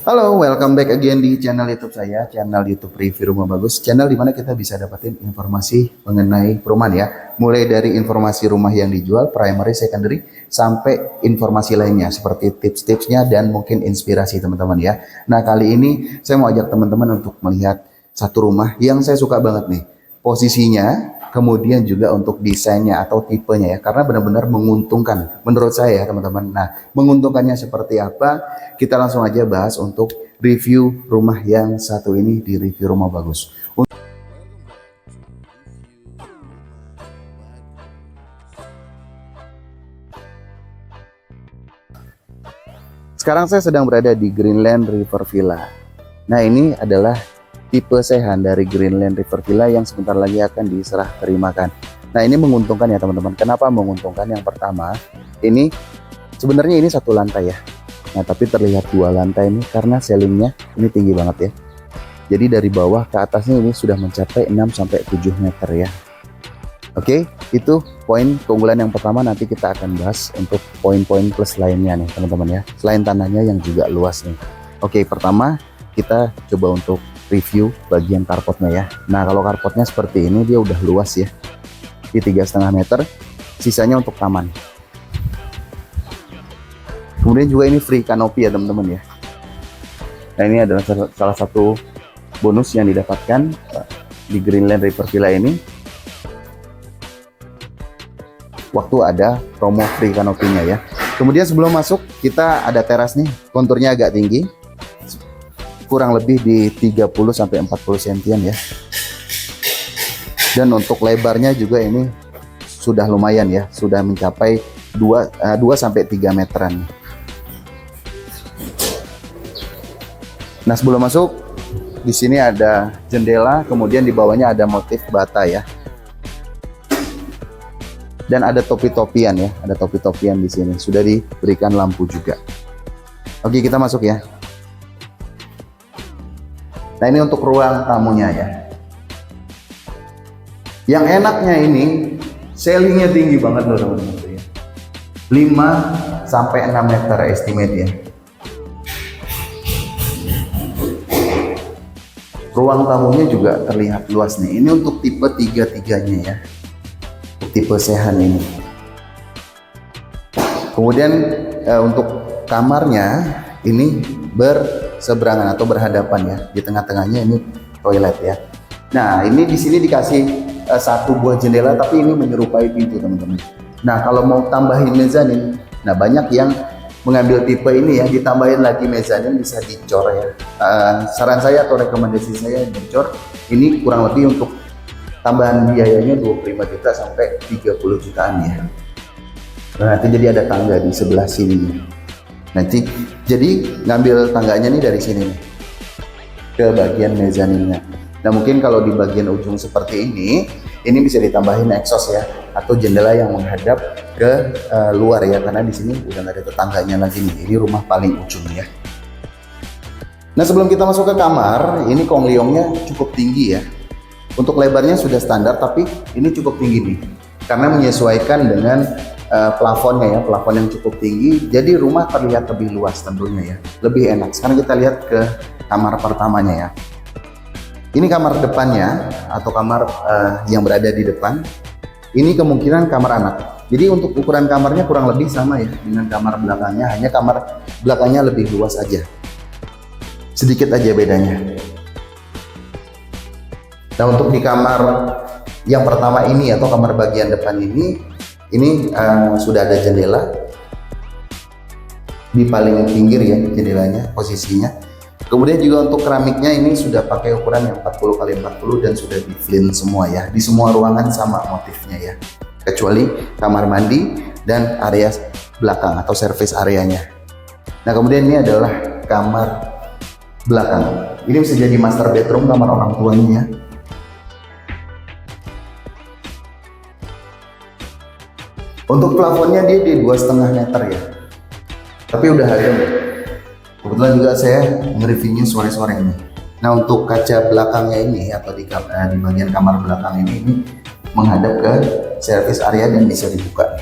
Halo, welcome back again di channel YouTube saya, channel YouTube Review Rumah Bagus, channel dimana kita bisa dapetin informasi mengenai perumahan ya, mulai dari informasi rumah yang dijual, primary, secondary, sampai informasi lainnya seperti tips-tipsnya dan mungkin inspirasi teman-teman ya. Nah, kali ini saya mau ajak teman-teman untuk melihat satu rumah yang saya suka banget nih, posisinya, kemudian juga untuk desainnya atau tipenya ya, karena benar-benar menguntungkan menurut saya ya teman-teman. Nah, menguntungkannya seperti apa? Kita langsung aja bahas untuk review rumah yang satu ini di Review Rumah Bagus. Sekarang saya sedang berada di Greenland River Villa. Nah, ini adalah tipe sehan dari Greenland River Villa yang sebentar lagi akan diserah terimakan. Nah, ini menguntungkan ya teman-teman. Kenapa menguntungkan? Yang pertama, ini sebenarnya ini satu lantai ya. Nah, tapi terlihat dua lantai ini karena ceilingnya ini tinggi banget ya. Jadi dari bawah ke atasnya ini sudah mencapai 6-7 meter ya. Oke, itu poin keunggulan yang pertama. Nanti kita akan bahas untuk poin-poin plus lainnya nih teman-teman ya. Selain tanahnya yang juga luas nih. Oke, pertama kita coba untuk review bagian karpotnya ya. Nah, kalau karpotnya seperti ini dia udah luas ya, di 3,5 meter, sisanya untuk taman. Kemudian juga ini free canopy ya teman-teman ya. Nah, ini adalah salah satu bonus yang didapatkan di Greenland River Villa ini waktu ada promo free canopy-nya ya. Kemudian sebelum masuk kita ada teras nih, konturnya agak tinggi, kurang lebih di 30-40 cm ya. Dan untuk lebarnya juga ini sudah lumayan ya, sudah mencapai 2-3 meteran. Nah, sebelum masuk di sini ada jendela, kemudian di bawahnya ada motif bata ya. Dan ada topi-topian ya, ada topi-topian di sini. Sudah diberikan lampu juga. Oke, kita masuk ya. Nah, ini untuk ruang tamunya ya. Yang enaknya ini ceilingnya tinggi banget loh teman-teman. 5-6 meter estimate ya. Ruang tamunya juga terlihat luas nih. Ini untuk tipe 3-3-nya ya. Tipe sehan ini. Kemudian untuk kamarnya ini berseberangan atau berhadapan ya. Di tengah-tengahnya ini toilet ya. Nah, ini di sini dikasih satu buah jendela, tapi ini menyerupai pintu teman-teman. Nah, kalau mau tambahin mezanin, nah banyak yang mengambil tipe ini ya, ditambahin lagi mezanin bisa dicor ya. Saran saya atau rekomendasi saya dicor. Ini kurang lebih untuk tambahan biayanya 25 juta sampai 30 jutaan ya. Nah, nanti jadi ada tangga di sebelah sini. Nanti jadi ngambil tangganya nih dari sini nih, ke bagian mezaninnya. Nah, mungkin kalau di bagian ujung seperti ini bisa ditambahin exhaust ya, atau jendela yang menghadap ke luar ya, karena di sini udah nggak ada tetangganya lagi nih. Ini rumah paling ujung ya. Nah, sebelum kita masuk ke kamar, ini kongliongnya cukup tinggi ya. Untuk lebarnya sudah standar, tapi ini cukup tinggi nih, karena menyesuaikan dengan plafonnya ya, plafon yang cukup tinggi. Jadi rumah terlihat lebih luas tentunya ya, lebih enak. Sekarang kita lihat ke kamar pertamanya ya. Ini kamar depannya atau kamar yang berada di depan. Ini kemungkinan kamar anak. Jadi untuk ukuran kamarnya kurang lebih sama ya dengan kamar belakangnya, hanya kamar belakangnya lebih luas aja. Sedikit aja bedanya. Nah, untuk di kamar yang pertama ini atau kamar bagian depan ini sudah ada jendela di paling pinggir ya jendelanya posisinya. Kemudian juga untuk keramiknya ini sudah pakai ukuran yang 40x40 dan sudah di flint semua ya. Di semua ruangan sama motifnya ya, kecuali kamar mandi dan area belakang atau service areanya. Nah, kemudian ini adalah kamar belakang. Ini bisa jadi master bedroom, kamar orang tuanya ya. Untuk plafonnya dia di 2,5 meter ya, tapi udah ada. Kebetulan juga saya nge-reviewnya sore-sore ini. Nah, untuk kaca belakangnya ini atau di bagian kamar belakang ini menghadap ke service area dan bisa dibuka.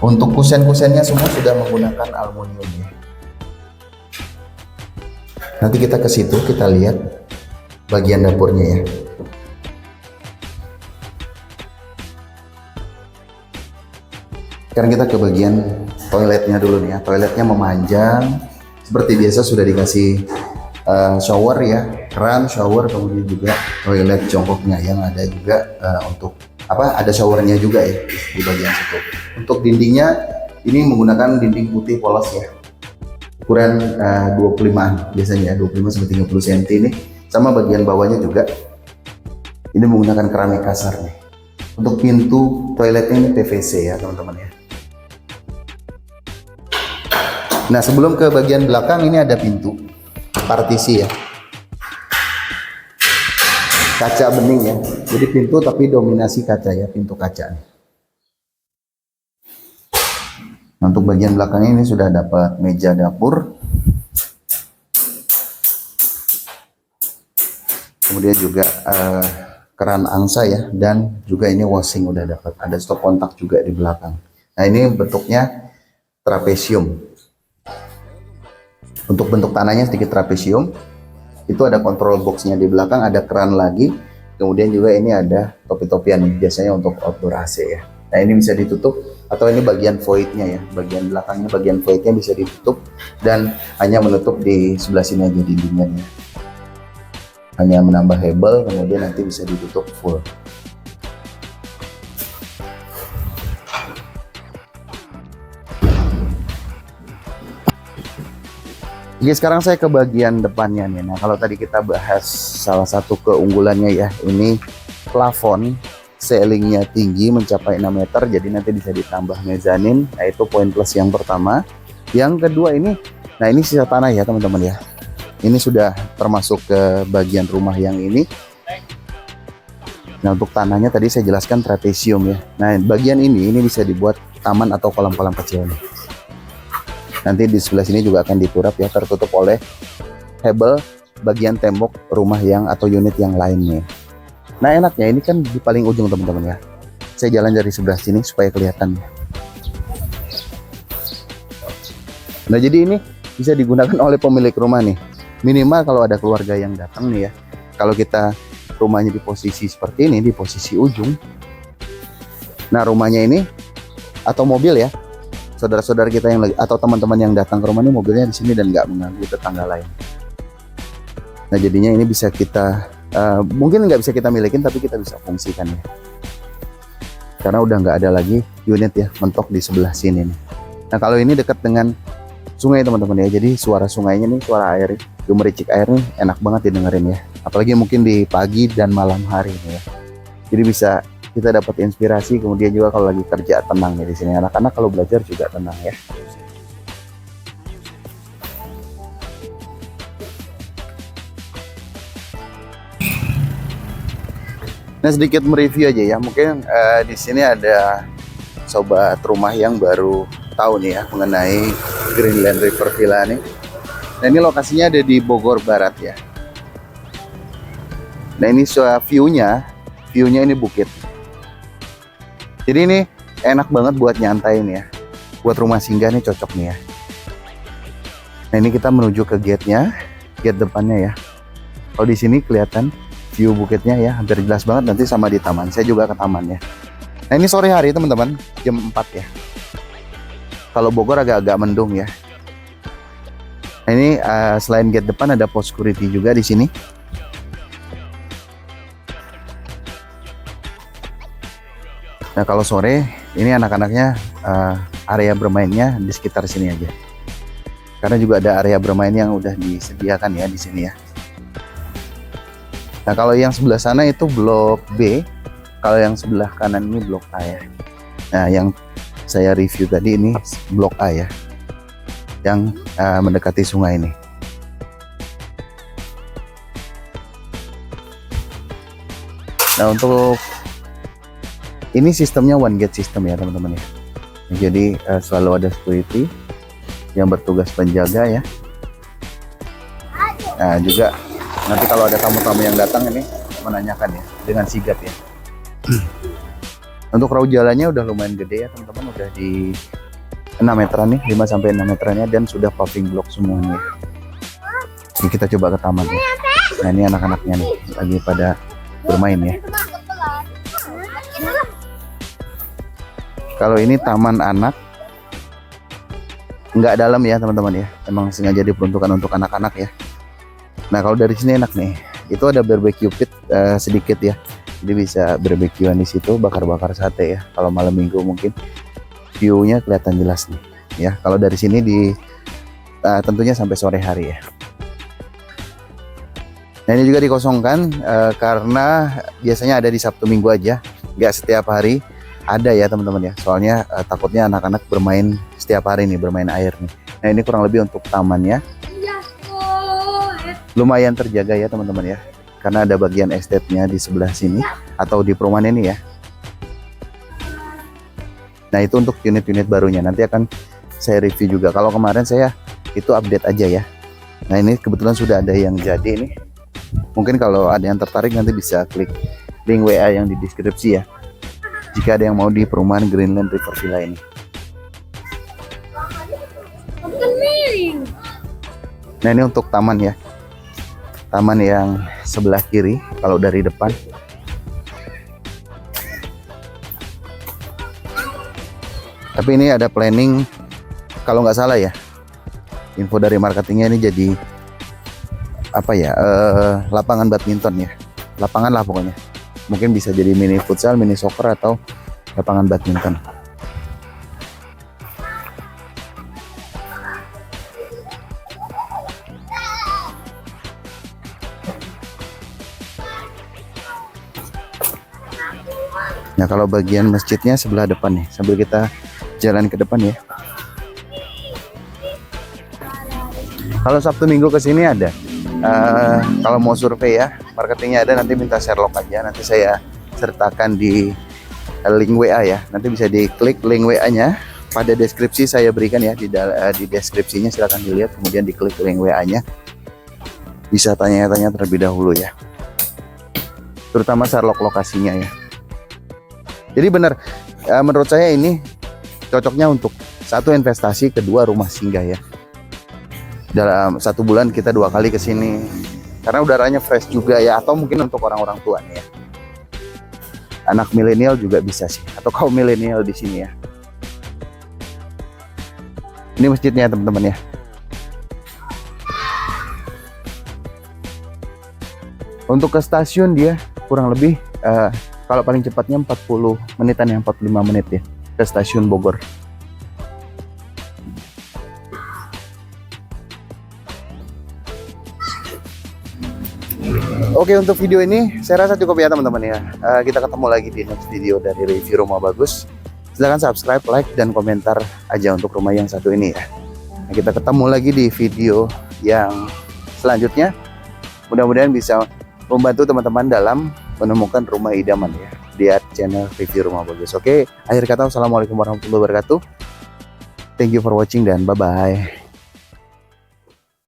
Untuk kusen-kusennya semua sudah menggunakan aluminium ya. Nanti kita ke situ, kita lihat bagian dapurnya ya. Sekarang kita ke bagian toiletnya dulu nih ya. Toiletnya memanjang, seperti biasa sudah dikasih shower ya, keran shower, kemudian juga toilet jongkoknya yang ada juga untuk ada showernya juga ya di bagian situ. Untuk dindingnya ini menggunakan dinding putih polos ya, ukuran 25 biasanya, 25 sampai 30 cm ini. Sama bagian bawahnya juga ini menggunakan keramik kasar nih. Untuk pintu toiletnya ini PVC ya teman-teman ya. Nah, sebelum ke bagian belakang ini ada pintu partisi ya, kaca bening ya. Jadi pintu tapi dominasi kaca ya, pintu kaca nih. Nah, untuk bagian belakangnya ini sudah dapat meja dapur, kemudian juga keran angsa ya, dan juga ini washing udah dapat. Ada stop kontak juga di belakang. Nah, ini bentuknya trapesium. Untuk bentuk tanahnya sedikit trapesium. Itu ada control boxnya di belakang, ada keran lagi. Kemudian juga ini ada topi-topian nih, biasanya untuk outdoor AC ya. Nah, ini bisa ditutup, atau ini bagian voidnya ya, bagian belakangnya, bagian voidnya bisa ditutup dan hanya menutup di sebelah sini aja dindingnya ya. Hanya menambah hebel, kemudian nanti bisa ditutup full. Oke, sekarang saya ke bagian depannya nih. Nah, kalau tadi kita bahas salah satu keunggulannya ya, ini plafon ceilingnya tinggi mencapai 6 meter, jadi nanti bisa ditambah mezanin. Nah, itu poin plus yang pertama. Yang kedua ini, nah ini sisa tanah ya teman-teman ya. Ini sudah termasuk ke bagian rumah yang ini. Nah, untuk tanahnya tadi saya jelaskan trapesium ya. Nah, bagian ini bisa dibuat taman atau kolam-kolam kecil nih. Nanti di sebelah sini juga akan diturap ya, tertutup oleh hebel bagian tembok rumah yang atau unit yang lainnya. Nah, enaknya ini kan di paling ujung teman-teman ya. Saya jalan dari sebelah sini supaya kelihatan. Nah, jadi ini bisa digunakan oleh pemilik rumah nih. Minimal kalau ada keluarga yang datang nih ya. Kalau kita rumahnya di posisi seperti ini, di posisi ujung. Nah, rumahnya ini atau mobil ya, saudara-saudara kita yang lagi atau teman-teman yang datang ke rumah ini mobilnya di sini dan nggak mengganggu tetangga lain. Nah, jadinya ini bisa kita mungkin nggak bisa kita milikin, tapi kita bisa fungsikan ya. Karena udah nggak ada lagi unit ya mentok di sebelah sini nih. Nah, kalau ini dekat dengan sungai teman-teman ya, jadi suara sungainya nih, suara air, gemericik air nih enak banget didengerin ya. Apalagi mungkin di pagi dan malam hari nih ya. Jadi bisa kita dapat inspirasi, kemudian juga kalau lagi kerja tenang ya di sini. Anak-anak kalau belajar juga tenang ya. Nah, sedikit mereview aja ya. Mungkin di sini ada sobat rumah yang baru tahu nih ya mengenai Greenland River Villa nih. Nah, ini lokasinya ada di Bogor Barat ya. Nah, ini view-nya ini bukit. Jadi ini enak banget buat nyantai nih ya. Buat rumah singgah nih cocok nih ya. Nah, ini kita menuju ke gate-nya, gate depannya ya. Kalau di sini kelihatan view bukitnya ya, hampir jelas banget nanti sama di taman. Saya juga ke taman ya. Nah, ini sore hari teman-teman, jam 4 ya. Kalau Bogor agak-agak mendung ya. Nah, ini selain gate depan ada pos security juga di sini. Nah, kalau sore ini anak-anaknya area bermainnya di sekitar sini aja. Karena juga ada area bermain yang udah disediakan ya di sini ya. Nah, kalau yang sebelah sana itu blok B, kalau yang sebelah kanan ini blok A ya. Nah, yang saya review tadi ini blok A ya, yang mendekati sungai ini. Nah, untuk ini sistemnya one gate system ya teman-teman ya. Jadi selalu ada security yang bertugas penjaga ya. Nah, juga nanti kalau ada tamu-tamu yang datang ini menanyakan ya dengan sigap ya. Untuk raut jalannya udah lumayan gede ya teman-teman, udah di 6 meteran nih, 5 sampai 6 meterannya, dan sudah paving block semuanya. Ini kita coba ke taman ya. Nah ini anak-anaknya nih lagi pada bermain ya. Kalau ini taman anak, nggak dalam ya teman-teman ya. Emang sengaja diperuntukkan untuk anak-anak ya. Nah kalau dari sini enak nih. Itu ada barbecue pit sedikit ya. Jadi bisa barbekyuan di situ, bakar-bakar sate ya. Kalau malam minggu mungkin view-nya kelihatan jelas nih. Ya kalau dari sini tentunya sampai sore hari ya. Nah ini juga dikosongkan karena biasanya ada di Sabtu Minggu aja, nggak setiap hari ada ya teman-teman ya. Soalnya takutnya anak-anak bermain setiap hari nih, bermain air nih. Nah ini kurang lebih untuk tamannya lumayan terjaga ya teman-teman ya, karena ada bagian estate-nya di sebelah sini atau di perumahan ini ya. Nah itu untuk unit-unit barunya, nanti akan saya review juga. Kalau kemarin saya itu update aja ya. Nah ini kebetulan sudah ada yang jadi nih. Mungkin kalau ada yang tertarik nanti bisa klik link WA yang di deskripsi ya, jika ada yang mau di perumahan Greenland River Villa ini. Nah ini untuk taman ya, taman yang sebelah kiri kalau dari depan. Tapi ini ada planning, kalau nggak salah ya, info dari marketingnya ini jadi apa ya, lapangan badminton ya, lapangan lah pokoknya. Mungkin bisa jadi mini futsal, mini soccer, atau lapangan badminton. Nah kalau bagian masjidnya sebelah depan nih, sambil kita jalan ke depan ya. Kalau Sabtu Minggu ke sini ada. Kalau mau survei ya, marketingnya ada, nanti minta Sherlock aja. Nanti saya sertakan di link WA ya. Nanti bisa diklik link WA-nya. Pada deskripsi saya berikan ya, di deskripsinya silahkan dilihat. Kemudian diklik link WA-nya. Bisa tanya-tanya terlebih dahulu ya. Terutama Sherlock lokasinya ya. Jadi benar, menurut saya ini cocoknya untuk satu investasi, kedua rumah singgah ya. Dalam 1 bulan kita 2 kali ke sini, karena udaranya fresh juga ya. Atau mungkin untuk orang-orang tua nih ya, anak milenial juga bisa sih, atau kaum milenial di sini ya. Ini masjidnya teman-teman ya. Untuk ke stasiun dia kurang lebih kalau paling cepatnya 40 menitan ya, 45 menit ya ke stasiun Bogor. Oke, untuk video ini saya rasa cukup ya teman-teman ya. Kita ketemu lagi di next video dari review rumah bagus. Silahkan subscribe, like, dan komentar aja untuk rumah yang satu ini ya. Nah, kita ketemu lagi di video yang selanjutnya. Mudah-mudahan bisa membantu teman-teman dalam menemukan rumah idaman ya di channel review rumah bagus. Oke, akhir kata, wassalamualaikum warahmatullahi wabarakatuh. Thank you for watching dan bye-bye.